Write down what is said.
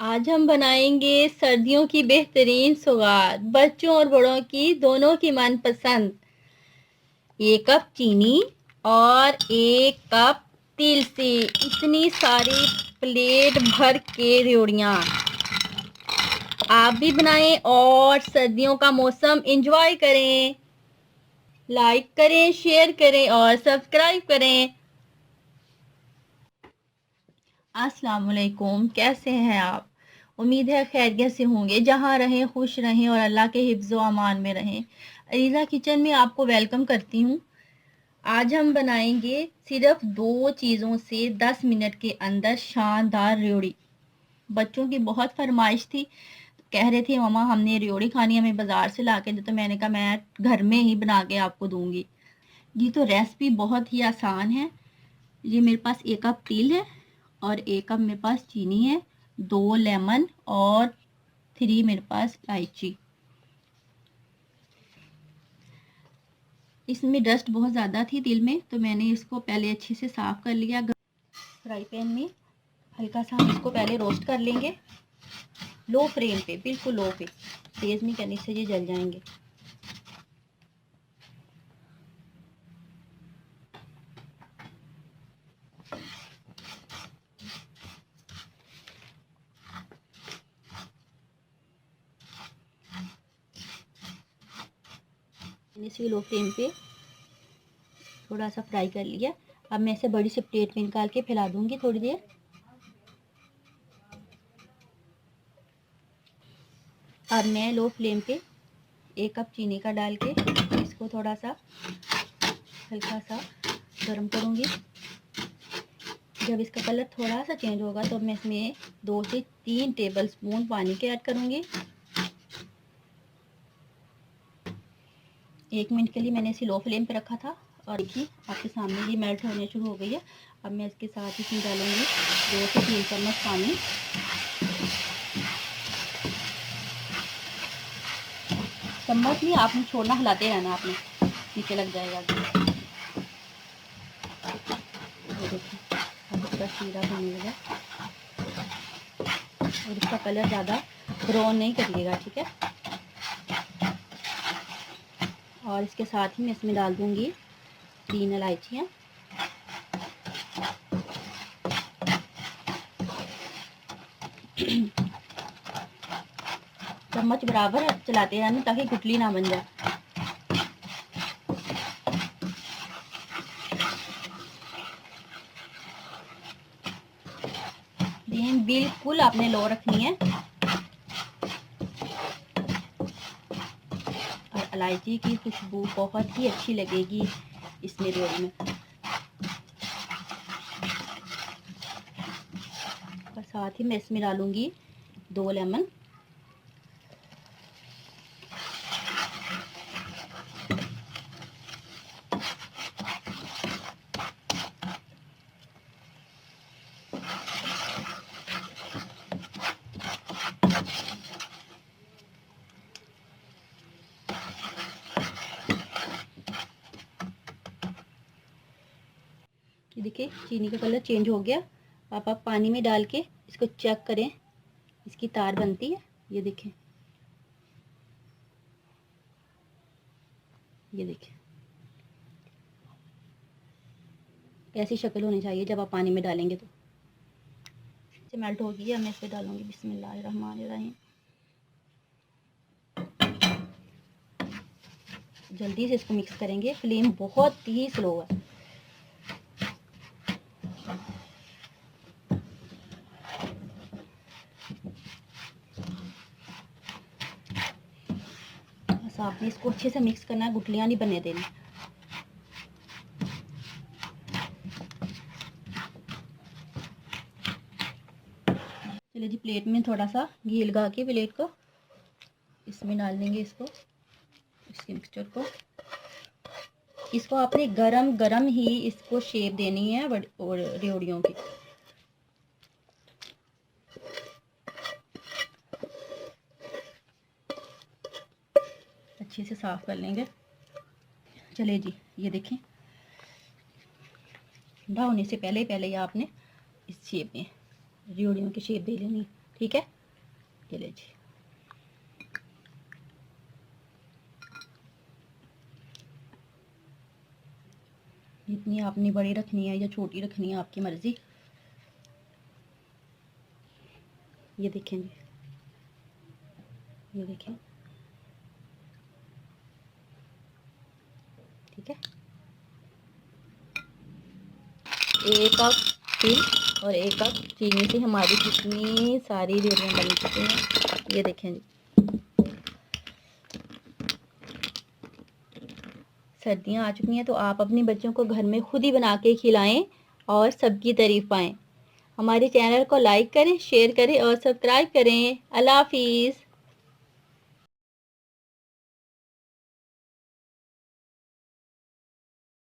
आज हम बनाएंगे सर्दियों की बेहतरीन सौगात, बच्चों और बड़ों की दोनों की मनपसंद। 1 कप चीनी और 1 कप तिल से इतनी सारी प्लेट भर के रेवड़ियाँ आप भी बनाएं और सर्दियों का मौसम एंजॉय करें। लाइक करें, शेयर करें और सब्सक्राइब करें। अस्सलाम वालेकुम, कैसे हैं आप? उम्मीद है खैरियत से होंगे। जहाँ रहें खुश रहें और अल्लाह के हिफ्ज़ व अमान में रहें। अरीज़ा किचन में आपको वेलकम करती हूँ। आज हम बनाएंगे सिर्फ 2 चीज़ों से 10 मिनट के अंदर शानदार रेवड़ी। बच्चों की बहुत फरमाइश थी, कह रहे थे मम्मा हमने रेवड़ी खानी, हमें बाज़ार से ला के दो। तो मैंने कहा मैं घर में ही बना के आपको दूंगी। ये तो रेसिपी बहुत ही आसान है। ये मेरे पास 1 कप तिल है और 1 कप मेरे पास चीनी है, 2 लेमन और 3 मेरे पास इलायची। इसमें डस्ट बहुत ज़्यादा थी तिल में, तो मैंने इसको पहले अच्छे से साफ़ कर लिया। फ्राई पैन में हल्का सा हम इसको पहले रोस्ट कर लेंगे, लो फ्लेम पे, बिल्कुल लो पे, तेज़ नहीं करने से ये जल जाएंगे। मैंने इसे लो फ्लेम पे थोड़ा सा फ्राई कर लिया। अब मैं इसे बड़ी सी प्लेट में निकाल के फैला दूंगी थोड़ी देर। अब मैं लो फ्लेम पे 1 कप चीनी का डाल के इसको थोड़ा सा हल्का सा गर्म करूंगी। जब इसका कलर थोड़ा सा चेंज होगा तो मैं इसमें 2 से 3 टेबल स्पून पानी के ऐड करूंगी। 1 मिनट के लिए मैंने इसे लो फ्लेम पे रखा था और देखिए आपके सामने ये मेल्ट होने शुरू हो गई है। अब मैं इसके साथ ही डालूंगी 2 से 3 चम्मच पानी। चम्मच नहीं, आपने छोड़ना, हिलाते रहना, आपने नीचे लग जाएगा। ये देखिए अब इसका शीरा बनने लगा और इसका कलर ज़्यादा ब्राउन नहीं करिएगा, ठीक है। और इसके साथ ही मैं इसमें डाल दूंगी 3 इलायचियाँ। चम्मच बराबर चलाते रहना ताकि गुठली ना बन जाए। फ्लेम बिल्कुल आपने लो रखनी है और इलायची की खुशबू बहुत ही अच्छी लगेगी इसमें रेवड़ी में। और साथ ही मैं इसमें डालूंगी 2 लेमन। ये देखिए चीनी का कलर चेंज हो गया। आप पानी में डाल के इसको चेक करें, इसकी तार बनती है। ये देखें, ये देखिए कैसी शक्ल होनी चाहिए जब आप पानी में डालेंगे। तो इसे मेल्ट हो गई है, मैं इस पर डालूंगी बिस्मिल्लाहिर्रहमानिर्रहीम। जल्दी से इसको मिक्स करेंगे, फ्लेम बहुत ही स्लो है। बस आपने इसको अच्छे से मिक्स करना है, गुठलियाँ नहीं बनने देनी। चलिए जी, प्लेट में थोड़ा सा घी लगा के प्लेट को इसमें डाल देंगे, इसको, इसके मिक्सचर को। इसको आपने गरम गरम ही इसको शेप देनी है और रेवड़ियों की। अच्छे से साफ कर लेंगे। चलिए जी, ये देखें ठंडा होने से पहले पहले ही आपने इस शेप में रेवड़ियों की शेप दे लेनी, ठीक है, ये लीजिए। जितनी आपने बड़ी रखनी है या छोटी रखनी है आपकी मर्ज़ी। ये देखें जी, ये देखें, ठीक है। 1 कप तिल और 1 कप चीनी से हमारी कितनी सारी रेवड़ियाँ बन चुकी हैं, ये देखें जी। सर्दियाँ आ चुकी हैं तो आप अपने बच्चों को घर में खुद ही बना के खिलाएं और सबकी तारीफ पाएं। हमारे चैनल को लाइक करें, शेयर करें और सब्सक्राइब करें। अल्लाह हाफिज़।